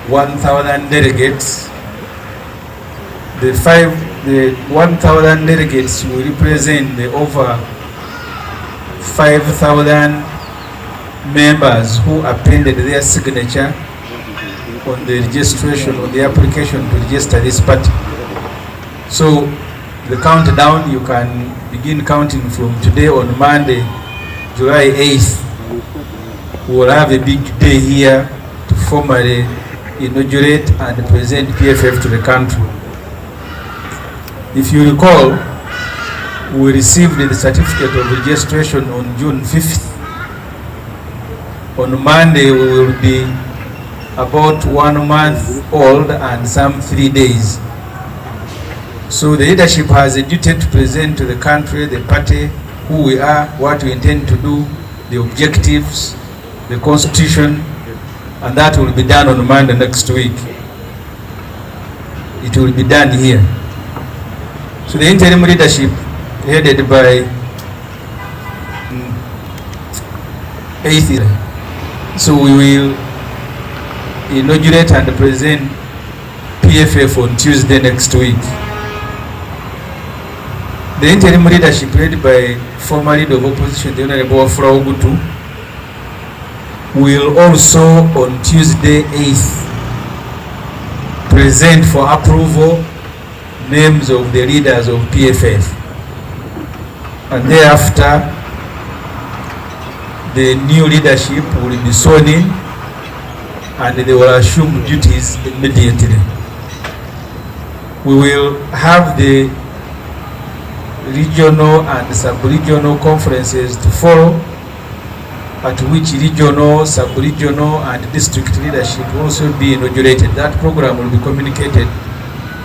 1,000 delegates. The 1,000 delegates will represent the over 5,000 members who appended their signature on the registration, on the application to register this party. So the countdown, you can begin counting from today on Monday, July 8th. We will have a big day here to formally inaugurate and present PFF to the country. If you recall, we received the certificate of registration on June 5th. On Monday, we will be about 1 month old and some 3 days. So the leadership has a duty to present to the country, the party, who we are, what we intend to do, the objectives, the constitution, and that will be done on Monday next week. It will be done here. So the interim leadership, headed by 8th. So we will inaugurate and present PFF on Tuesday next week. The interim leadership, led by former leader of opposition, the Honorable Ogutu, will also on Tuesday 8th present for approval names of the leaders of PFF. And thereafter, the new leadership will be sworn in and they will assume duties immediately. We will have the regional and sub-regional conferences to follow, at which regional, sub-regional and district leadership will also be inaugurated. That program will be communicated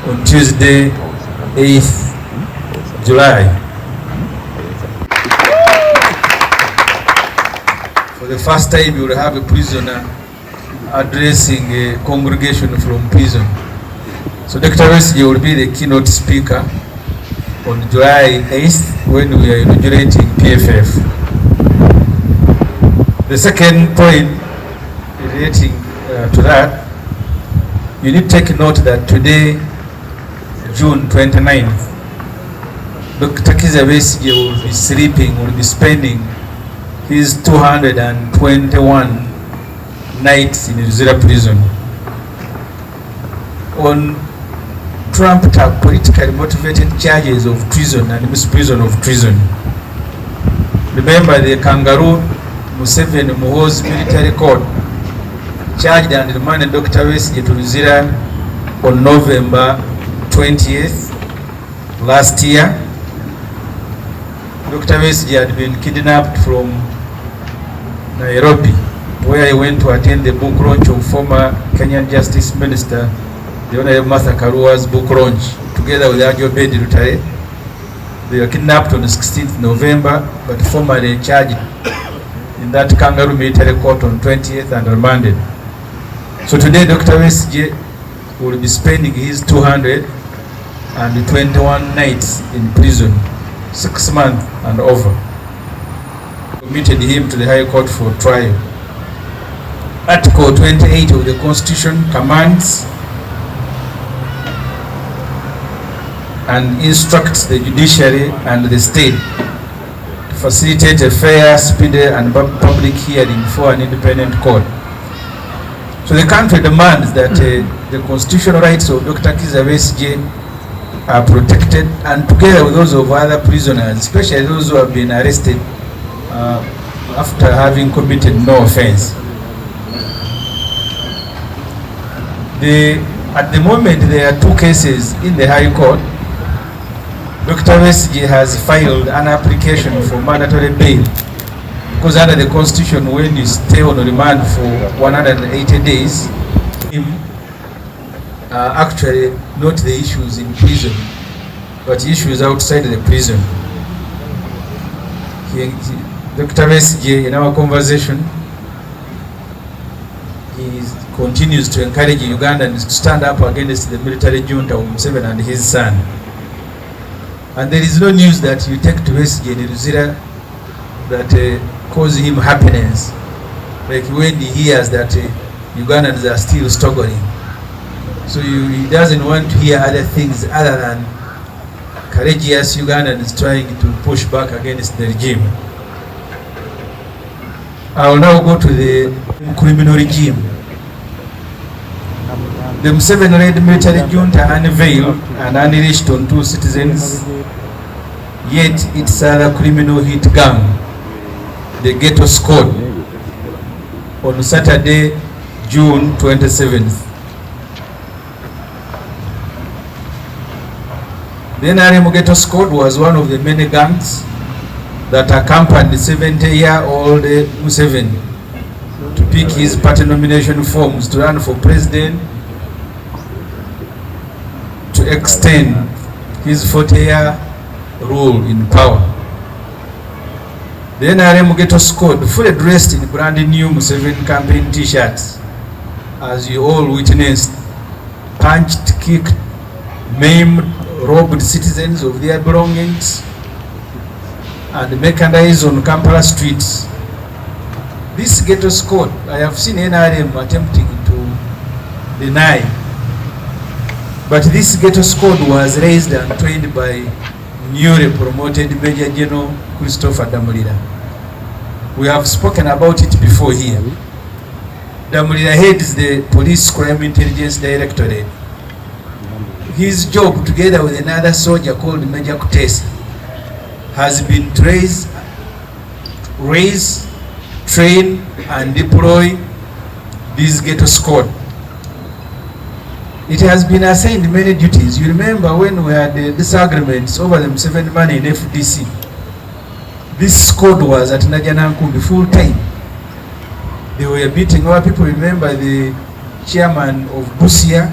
on Tuesday, 8th July. For the first time, you will have a prisoner addressing a congregation from prison. So Dr. Besigye will be the keynote speaker on July 8th when we are inaugurating PFF. The second point relating to that, you need to take note that today, June 29th, Dr. Besigye will be sleeping, will be spending his 221 nights in Luzira prison on trumped up politically motivated charges of treason and misprision of treason. Remember, the Kangaroo Museveni Muhoozi military court charged and remanded Dr. Besigye to Luzira on November 20th last year. Dr. Besigye had been kidnapped from Nairobi, where he went to attend the book launch of former Kenyan Justice Minister, the Honorable Martha Karua's book launch, together with Ajobed Lutale. They were kidnapped on the 16th November, but formally charged in that Kangaroo military court on 20th and remanded. So today, Dr. Besigye will be spending his 221 nights in prison, 6 months and over. Committed him to the High Court for trial. Article 28 of the Constitution commands and instructs the judiciary and the state to facilitate a fair, speedy and public hearing before an independent court. So the country demands that the constitutional rights of Dr. Besigye are protected, and together with those of other prisoners, especially those who have been arrested after having committed no offense. At the moment, there are 2 cases in the High Court. Dr. Besigye has filed an application for mandatory bail because under the Constitution, when you stay on remand for 180 days, actually not the issues in prison, but issues outside the prison. Dr. Besigye, in our conversation, he continues to encourage Ugandans to stand up against the military junta of Museveni and his son. And there is no news that you take to Besigye in Luzira that cause him happiness. Like when he hears that Ugandans are still struggling. So he doesn't want to hear other things other than courageous Ugandans trying to push back against the regime. I will now go to the criminal regime. The Museveni-led military junta unveiled and unleashed on 2 citizens, yet its other criminal hit gang, the Ghetto Squad, on Saturday, June 27th. The NRM Ghetto Squad was one of the many gangs that accompanied the 70-year-old Museveni to pick his party nomination forms to run for president to extend his 40-year rule in power. The NRM Ghetto Squad, fully dressed in brand new Museveni campaign t-shirts, as you all witnessed, punched, kicked, maimed, robbed citizens of their belongings, and mechanized on Kampala streets. This Ghetto Squad, I have seen NRM attempting to deny, but this Ghetto Squad was raised and trained by newly promoted Major General Christopher Damulira. We have spoken about it before here. Damulira heads the Police Crime Intelligence Directorate. His job, together with another soldier called Major Kutesi, has been to raise, train, and deploy this Ghetto Squad. It has been assigned many duties. You remember when we had disagreements over the Museveni money in FDC, this squad was at Najanankumbi full time. They were beating our people. Remember the chairman of Busia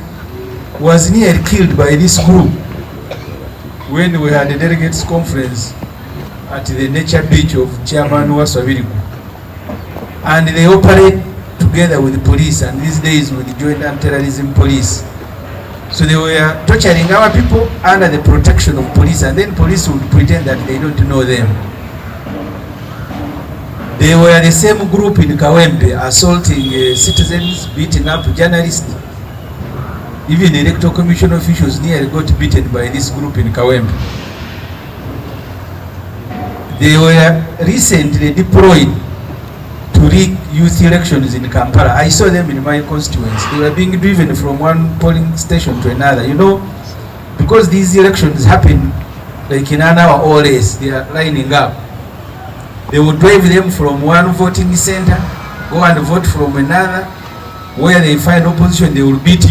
was nearly killed by this group when we had a delegates conference at the nature beach of Chairman Waswabirigu. And they operate together with the police, and these days with the Joint Anti-Terrorism Police. So they were torturing our people under the protection of police, and then police would pretend that they don't know them. They were the same group in Kawempe, assaulting citizens, beating up journalists. Even the Electoral Commission officials nearly got beaten by this group in Kawempe. They were recently deployed to rig youth elections in Kampala. I saw them in my constituency. They were being driven from one polling station to another. You know, because these elections happen like in an hour or less, they are lining up. They would drive them from one voting center, go and vote from another. Where they find opposition, they will beat you.